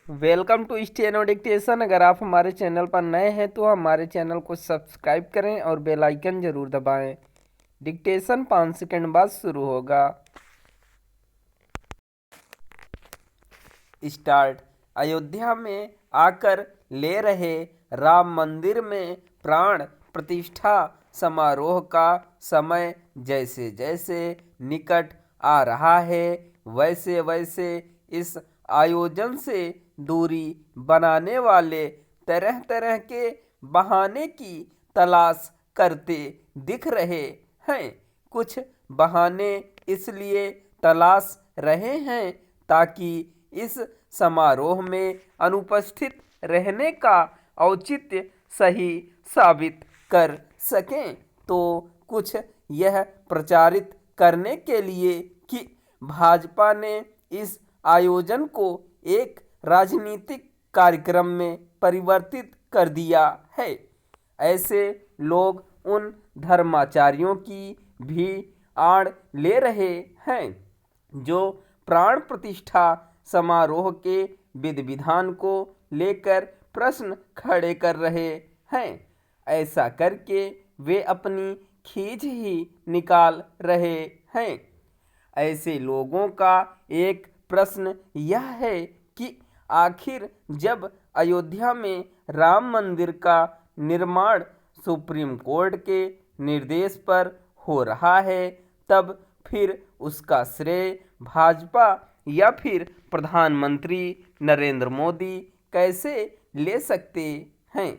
Welcome to steno dictation. अगर आप हमारे चैनल पर नए हैं तो हमारे चैनल को सब्सक्राइब करें और बेल आइकन जरूर दबाएं। डिक्टेशन 5 सेकंड बाद शुरू होगा। स्टार्ट। अयोध्या में आकर ले रहे राम मंदिर में प्राण प्रतिष्ठा समारोह का समय जैसे जैसे निकट आ रहा है, वैसे वैसे इस आयोजन से दूरी बनाने वाले तरह तरह के बहाने की तलाश करते दिख रहे हैं। कुछ बहाने इसलिए तलाश रहे हैं ताकि इस समारोह में अनुपस्थित रहने का औचित्य सही साबित कर सकें, तो कुछ यह प्रचारित करने के लिए कि भाजपा ने इस आयोजन को एक राजनीतिक कार्यक्रम में परिवर्तित कर दिया है। ऐसे लोग उन धर्माचार्यों की भी आड़ ले रहे हैं जो प्राण प्रतिष्ठा समारोह के विधि विधान को लेकर प्रश्न खड़े कर रहे हैं। ऐसा करके वे अपनी खींच ही निकाल रहे हैं। ऐसे लोगों का एक प्रश्न यह है कि आखिर जब अयोध्या में राम मंदिर का निर्माण सुप्रीम कोर्ट के निर्देश पर हो रहा है, तब फिर उसका श्रेय भाजपा या फिर प्रधानमंत्री नरेंद्र मोदी कैसे ले सकते हैं?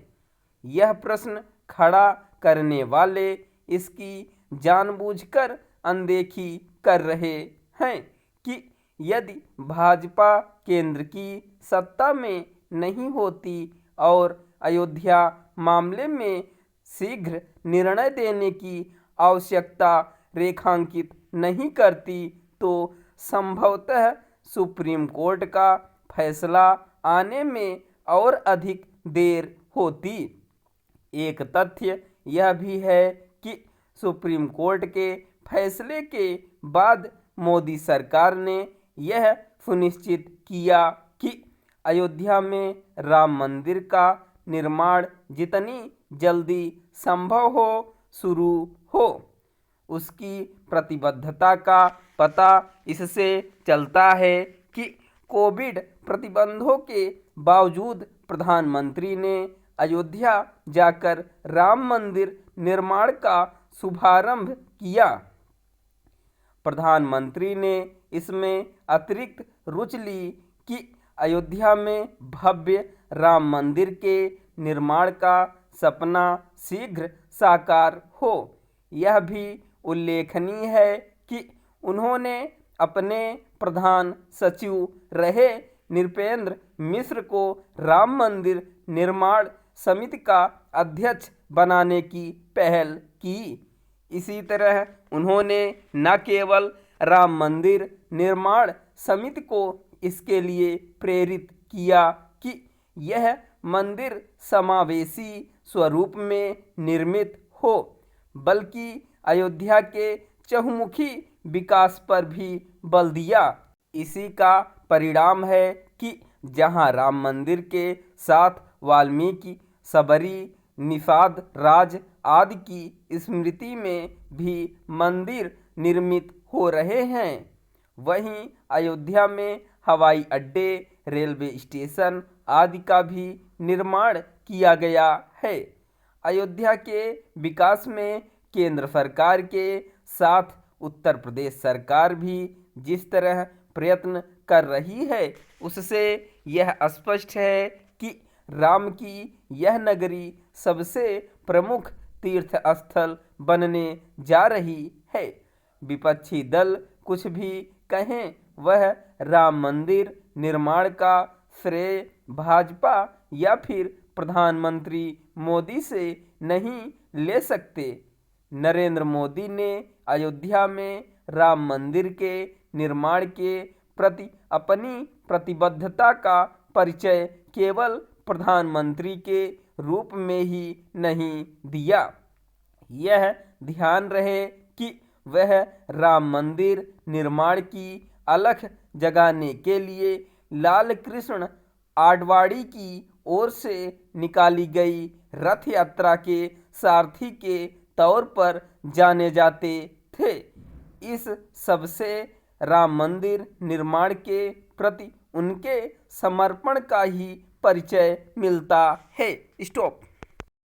यह प्रश्न खड़ा करने वाले इसकी जानबूझकर अनदेखी कर रहे हैं कि यदि भाजपा केंद्र की सत्ता में नहीं होती और अयोध्या मामले में शीघ्र निर्णय देने की आवश्यकता रेखांकित नहीं करती, तो संभवतः सुप्रीम कोर्ट का फैसला आने में और अधिक देर होती। एक तथ्य यह भी है कि सुप्रीम कोर्ट के फैसले के बाद मोदी सरकार ने यह सुनिश्चित किया कि अयोध्या में राम मंदिर का निर्माण जितनी जल्दी संभव हो शुरू हो। उसकी प्रतिबद्धता का पता इससे चलता है कि कोविड प्रतिबंधों के बावजूद प्रधानमंत्री ने अयोध्या जाकर राम मंदिर निर्माण का शुभारंभ किया। प्रधानमंत्री ने इसमें अतिरिक्त रुचि ली कि अयोध्या में भव्य राम मंदिर के निर्माण का सपना शीघ्र साकार हो। यह भी उल्लेखनीय है कि उन्होंने अपने प्रधान सचिव रहे नृपेंद्र मिश्र को राम मंदिर निर्माण समिति का अध्यक्ष बनाने की पहल की। इसी तरह उन्होंने न केवल राम मंदिर निर्माण समिति को इसके लिए प्रेरित किया कि यह मंदिर समावेशी स्वरूप में निर्मित हो, बल्कि अयोध्या के चहुमुखी विकास पर भी बल दिया। इसी का परिणाम है कि जहां राम मंदिर के साथ वाल्मीकि, सबरी, निषाद राज आदि की स्मृति में भी मंदिर निर्मित हो रहे हैं, वहीं अयोध्या में हवाई अड्डे, रेलवे स्टेशन आदि का भी निर्माण किया गया है। अयोध्या के विकास में केंद्र सरकार के साथ उत्तर प्रदेश सरकार भी जिस तरह प्रयत्न कर रही है, उससे यह स्पष्ट है कि राम की यह नगरी सबसे प्रमुख तीर्थ स्थल बनने जा रही है। विपक्षी दल कुछ भी कहें, वह राम मंदिर निर्माण का श्रेय भाजपा या फिर प्रधानमंत्री मोदी से नहीं ले सकते। नरेंद्र मोदी ने अयोध्या में राम मंदिर के निर्माण के प्रति अपनी प्रतिबद्धता का परिचय केवल प्रधानमंत्री के रूप में ही नहीं दिया। यह ध्यान रहे कि वह राम मंदिर निर्माण की अलख जगाने के लिए लाल कृष्ण आडवाणी की ओर से निकाली गई रथ यात्रा के सारथी के तौर पर जाने जाते थे। इस सबसे राम मंदिर निर्माण के प्रति उनके समर्पण का ही परिचय मिलता है। स्टॉप।